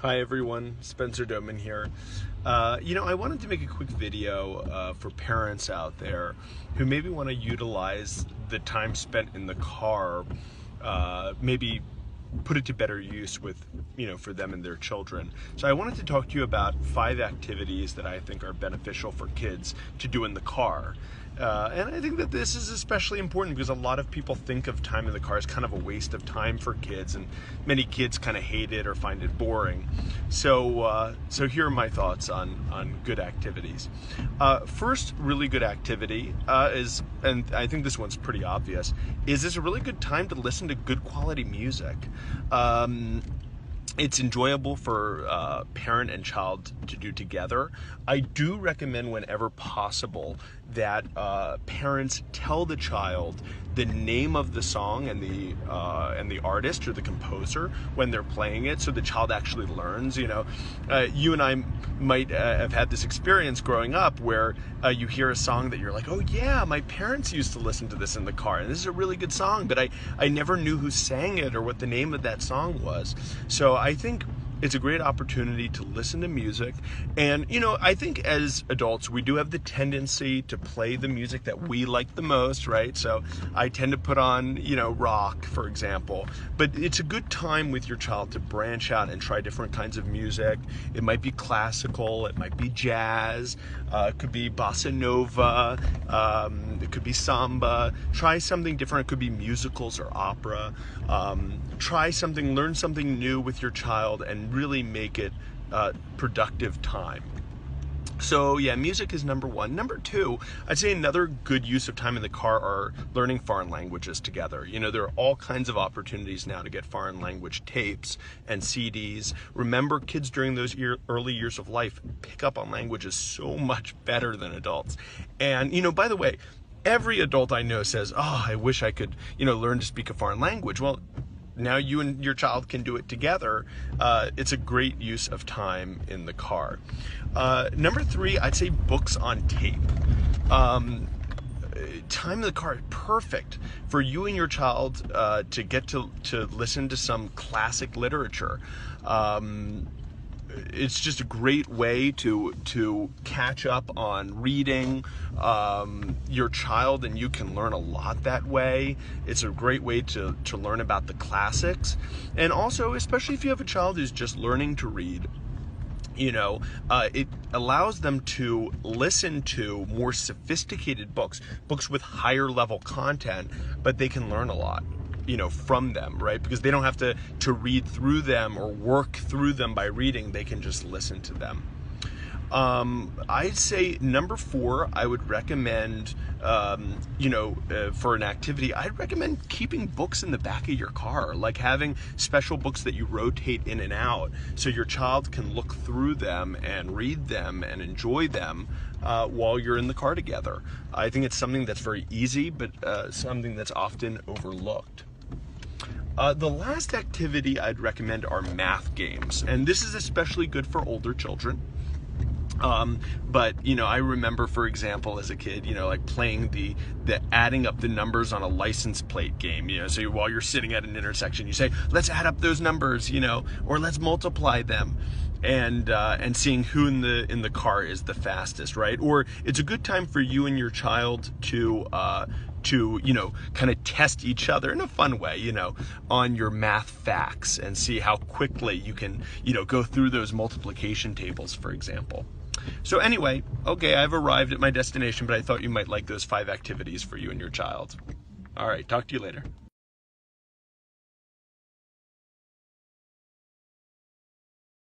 Hi everyone, Spencer Doman here. I wanted to make a quick video for parents out there who maybe want to utilize the time spent in the car, maybe put it to better use with, for them and their children. So I wanted to talk to you about 5 activities that I think are beneficial for kids to do in the car. And I think that this is especially important because a lot of people think of time in the car as kind of a waste of time for kids, and many kids kind of hate it or find it boring. So here are my thoughts on good activities. First really good activity is, and I think this one's pretty obvious, is this a really good time to listen to good quality music. It's enjoyable for parent and child to do together. I do recommend whenever possible that parents tell the child the name of the song and the artist or the composer when they're playing it, so the child actually learns. You and I might have had this experience growing up where you hear a song that you're like, oh yeah, my parents used to listen to this in the car, and this is a really good song, but I never knew who sang it or what the name of that song was. So I think it's a great opportunity to listen to music. And, I think as adults, we do have the tendency to play the music that we like the most, right? So I tend to put on, rock, for example. But it's a good time with your child to branch out and try different kinds of music. It might be classical, it might be jazz, it could be bossa nova, it could be samba. Try something different. It could be musicals or opera. Learn something new with your child and really make it productive time. So yeah, music is number 1. Number 2, I'd say another good use of time in the car are learning foreign languages together. There are all kinds of opportunities now to get foreign language tapes and CDs. Remember, kids during those early years of life pick up on languages so much better than adults. And, by the way, every adult I know says, oh, I wish I could, learn to speak a foreign language. Well, now you and your child can do it together. It's a great use of time in the car. Number 3, I'd say books on tape. Time in the car is perfect for you and your child to get to listen to some classic literature. It's just a great way to catch up on reading. Your child and you can learn a lot that way. It's a great way to learn about the classics. And also, especially if you have a child who's just learning to read, it allows them to listen to more sophisticated books with higher level content, but they can learn a lot from them, right? Because they don't have to read through them or work through them by reading. They can just listen to them. I'd say number 4, I would recommend, for an activity, I'd recommend keeping books in the back of your car, like having special books that you rotate in and out so your child can look through them and read them and enjoy them while you're in the car together. I think it's something that's very easy, but something that's often overlooked. The last activity I'd recommend are math games, and this is especially good for older children. But I remember, for example, as a kid, like playing the adding up the numbers on a license plate game. So while you're sitting at an intersection, you say, let's add up those numbers, or let's multiply them, and seeing who in the car is the fastest, right? Or it's a good time for you and your child to kind of test each other in a fun way, on your math facts, and see how quickly you can, go through those multiplication tables, for example. So anyway, okay, I've arrived at my destination, but I thought you might like those 5 activities for you and your child. All right, talk to you later.